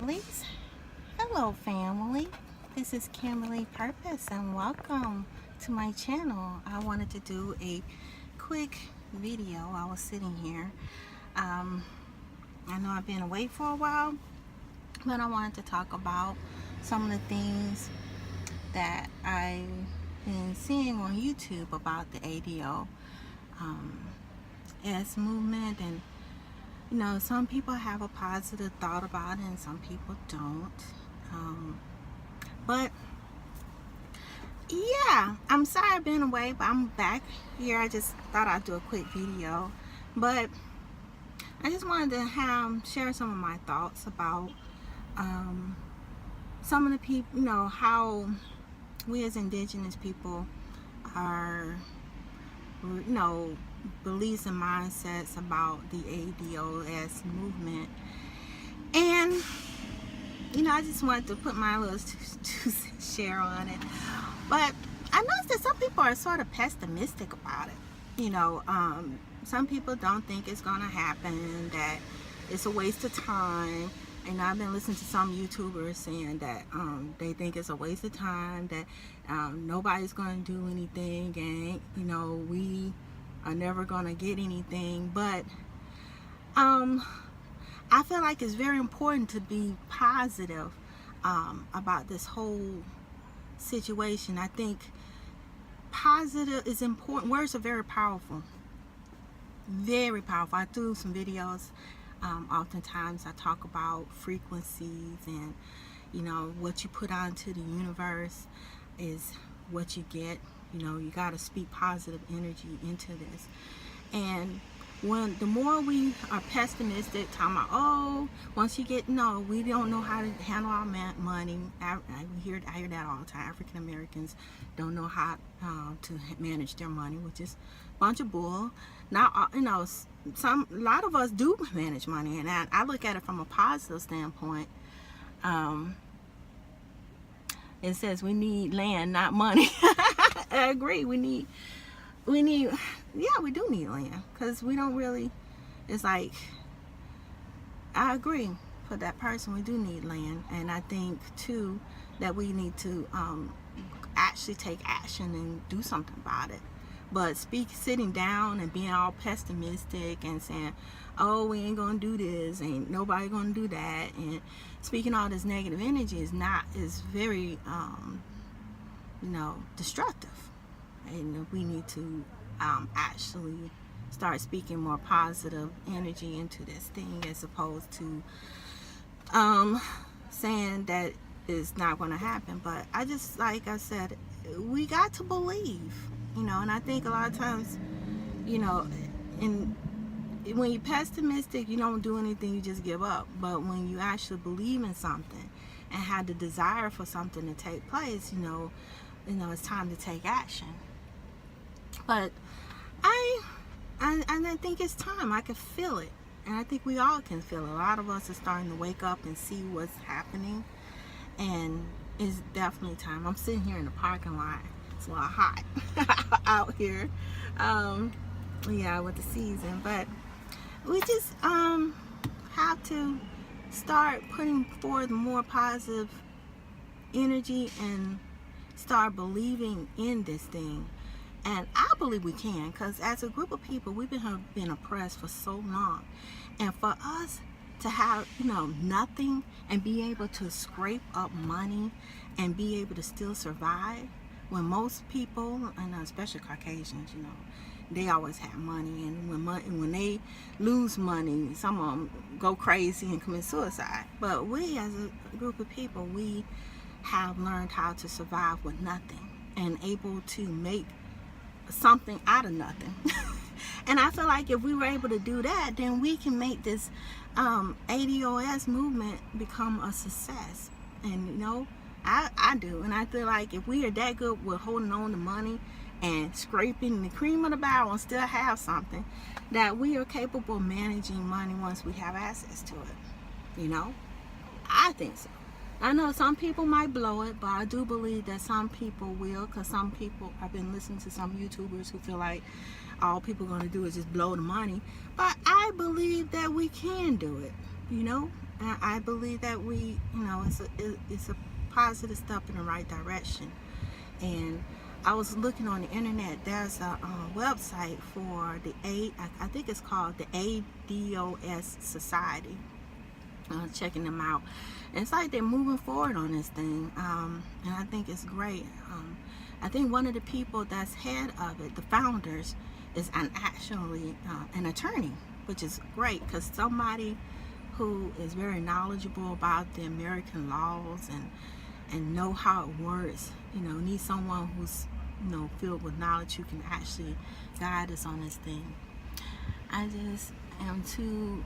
Ladies, hello family. This is Kimberly Purpose and welcome to my channel. I wanted to do a quick video. I was sitting here. I know I've been away for a while, but I wanted to talk about some of the things that I've been seeing on YouTube about the ADOS movement. And you know, some people have a positive thought about it and some people don't. But yeah, I'm sorry I've been away, but I'm back here. I just thought I'd do a quick video. But I just wanted to share some of my thoughts about some of the people, you know, how we as indigenous people are, you know, beliefs and mindsets about the ADOS movement. And you know, I just wanted to put my little share on it. But I noticed that some people are sort of pessimistic about it. You know, some people don't think it's gonna happen, that it's a waste of time. And I've been listening to some YouTubers saying that they think it's a waste of time, that nobody's gonna do anything, and you know, we are never gonna get anything. But I feel like it's very important to be positive about this whole situation. I think positive is important. Words are very powerful, very powerful. I do some videos. Oftentimes I talk about frequencies, and you know, what you put out into the universe is what you get. You know, you got to speak positive energy into this. And when the more we are pessimistic, talking about, oh, once you get, no, we don't know how to handle our money. I hear that all the time. African Americans don't know how to manage their money, which is a bunch of bull. Now, you know, a lot of us do manage money, and I look at it from a positive standpoint. It says we need land, not money. I agree. We need, yeah, we do need land, because we don't really, it's like, I agree for that person, we do need land. And I think too that we need to actually take action and do something about it. But sitting down and being all pessimistic and saying, oh, we ain't gonna do this, ain't nobody gonna do that, and speaking all this negative energy is very you know, destructive. And we need to actually start speaking more positive energy into this thing, as opposed to saying that it's not going to happen. But I just, like I said, we got to believe, you know. And I think a lot of times, you know, when you're pessimistic, you don't do anything, you just give up. But when you actually believe in something and have the desire for something to take place, you know, it's time to take action. But I think it's time. I can feel it, and I think we all can feel it. A lot of us are starting to wake up and see what's happening, and it's definitely time. I'm sitting here in the parking lot. It's a little hot out here. Yeah, with the season, but we just have to start putting forth more positive energy and start believing in this thing. And I believe we can, because as a group of people, we've been oppressed for so long. And for us to have, you know, nothing and be able to scrape up money and be able to still survive, when most people, and especially Caucasians, you know, they always have money. And when they lose money, some of them go crazy and commit suicide. But we as a group of people, we have learned how to survive with nothing and able to make something out of nothing. And I feel like if we were able to do that, then we can make this ADOS movement become a success. And you know, I do. And I feel like if we are that good with holding on to money and scraping the cream of the barrel and still have something, that we are capable of managing money once we have access to it. You know, I think so. I know some people might blow it, but I do believe that some people will, because some people, I've been listening to some YouTubers who feel like all people are going to do is just blow the money. But I believe that we can do it, you know. I believe that we, it's a positive step in the right direction. And I was looking on the internet. There's a website for I think it's called the ADOS Society. Checking them out. And it's like they're moving forward on this thing, and I think it's great. I think one of the people that's head of it, the founders, is actually an attorney, which is great because somebody who is very knowledgeable about the American laws and know how it works. Need someone who's filled with knowledge who can actually guide us on this thing. I just am too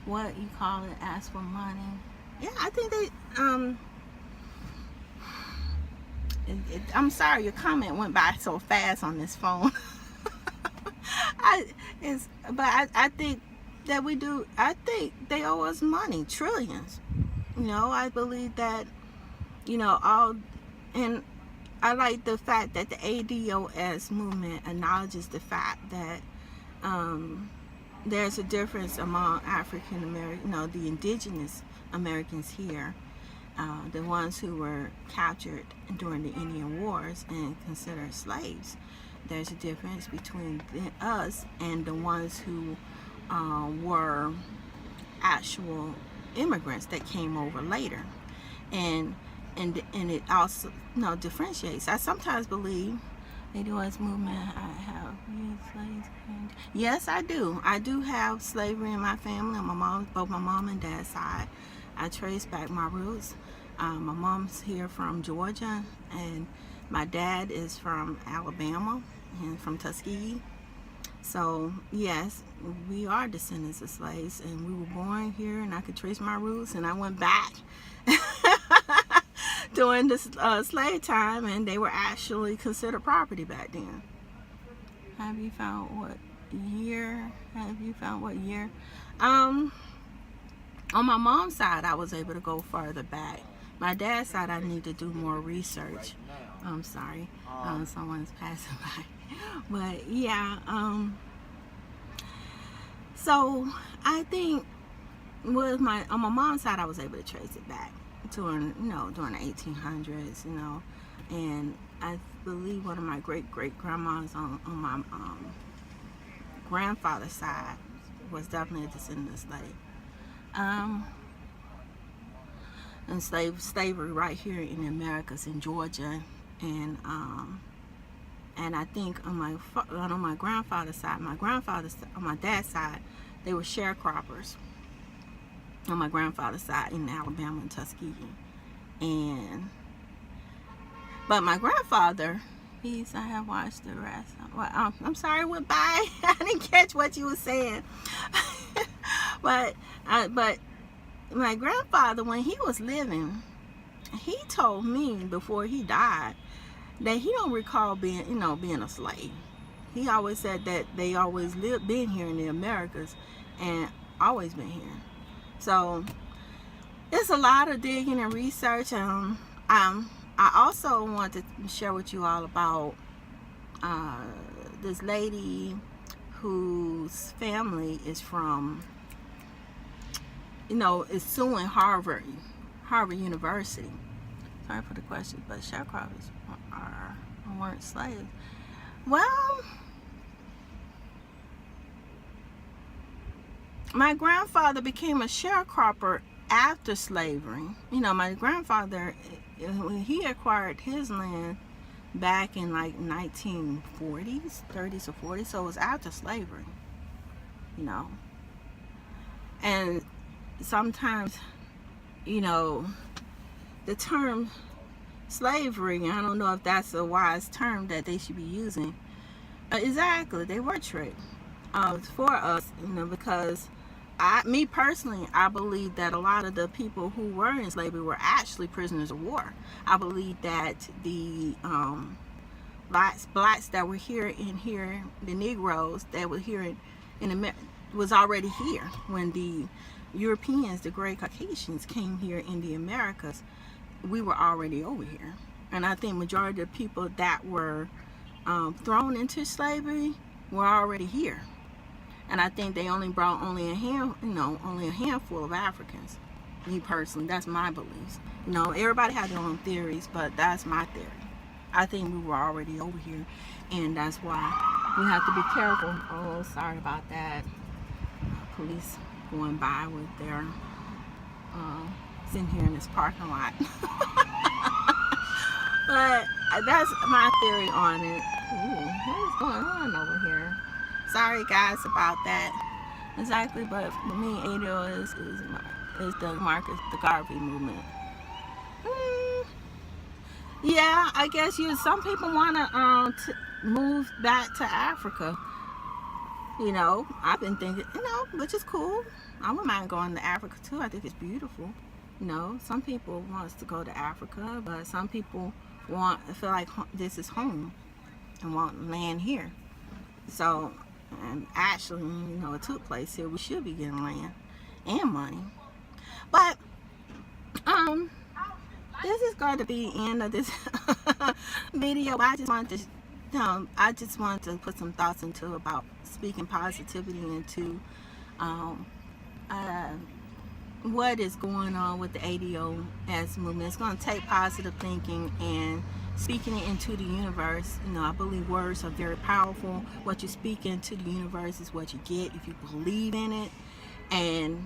what you call it, ask for money. Yeah, I think they I'm sorry, your comment went by so fast on this phone. I think that we do. I think they owe us money, trillions. I believe that, all, and I like the fact that the ADOS movement acknowledges the fact that there's a difference among African American, the indigenous Americans here, the ones who were captured during the Indian Wars and considered slaves. There's a difference between us and the ones who were actual immigrants that came over later, and it also differentiates. I sometimes believe ADOS movement. I have used slaves. Yes, I do. I do have slavery in my family on both my mom and dad's side. I trace back my roots. My mom's here from Georgia, and my dad is from Alabama and from Tuskegee. So yes, we are descendants of slaves, and we were born here, and I could trace my roots, and I went back during this slave time, and they were actually considered property back then. Have you found what year? On my mom's side, I was able to go further back. My dad's side, I need to do more research. I'm sorry, someone's passing by. But yeah, so I think on my mom's side, I was able to trace it back during the 1800s, and I believe one of my great grandmas on my grandfather's side was definitely a descendant of slave. And slavery right here in the Americas, in Georgia, and I think on my grandfather's side, on my dad's side, they were sharecroppers. On my grandfather's side in Alabama and Tuskegee, but my grandfather, I have watched the rest. Well, I'm sorry, I went by. I didn't catch what you were saying. but my grandfather, when he was living, he told me before he died that he don't recall being a slave. He always said that they always been here in the Americas and always been here. So it's a lot of digging and research. I also want to share with you all about this lady whose family is from, is suing Harvard University. Sorry for the question, but sharecroppers weren't slaves. Well, my grandfather became a sharecropper after slavery. My grandfather, he acquired his land back in like 1940s, 30s or 40s, so it was after slavery, And sometimes, the term slavery, I don't know if that's a wise term that they should be using. Exactly, they were tricked for us, because me personally, I believe that a lot of the people who were in slavery were actually prisoners of war. I believe that the blacks that were here, the Negroes that were here in America, was already here when the Europeans, the great Caucasians, came here in the Americas. We were already over here, and I think majority of the people that were thrown into slavery were already here. And I think they only brought only a handful of Africans. Me personally, that's my beliefs. Everybody had their own theories, but that's my theory. I think we were already over here, and that's why we have to be careful. Oh, sorry about that. Police going by with their sitting here in this parking lot. But that's my theory on it. Ooh, what is going on over here? Sorry guys about that. Exactly, but for me, ADO is the Marcus Garvey movement. Yeah, I guess some people want to move back to Africa. I've been thinking, which is cool. I wouldn't mind going to Africa too. I think it's beautiful. Some people wants to go to Africa, but some people feel like this is home and want land here. So, and actually, it took place here. We should be getting land and money. But, this is going to be the end of this video. I just want to put some thoughts into about speaking positivity into what is going on with the ADOS movement. It's going to take positive thinking and speaking it into the universe. I believe words are very powerful. What you speak into the universe is what you get if you believe in it, and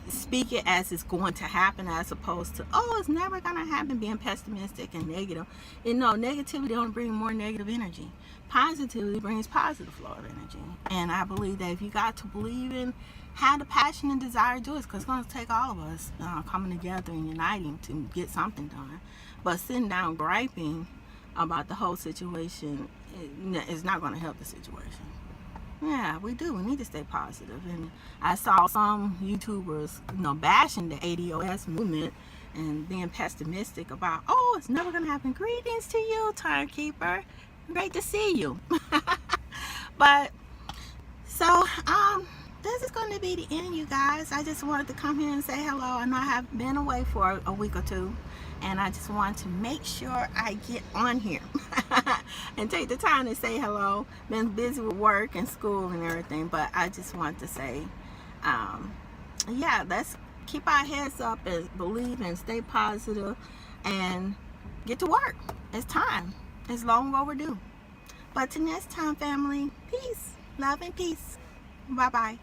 speak it as it's going to happen, as opposed to, oh, it's never going to happen, being pessimistic and negative. Negativity don't bring more negative energy. Positivity brings positive flow of energy. And I believe that if you got to believe in, have the passion and desire to do it, because it's going to take all of us coming together and uniting to get something done. But sitting down griping about the whole situation is not going to help the situation. Yeah, we do. We need to stay positive. And I saw some YouTubers, bashing the ADOS movement and being pessimistic about, oh, it's never going to happen. Greetings to you, Timekeeper. Great to see you. But, so, this is going to be the end, you guys. I just wanted to come here and say hello. I know I have been away for a week or two, and I just want to make sure I get on here and take the time to say hello. Been busy with work and school and everything, but I just want to say, yeah, let's keep our heads up and believe and stay positive and get to work. It's time. It's long overdue. But till next time, family, peace, love, and peace. Bye-bye.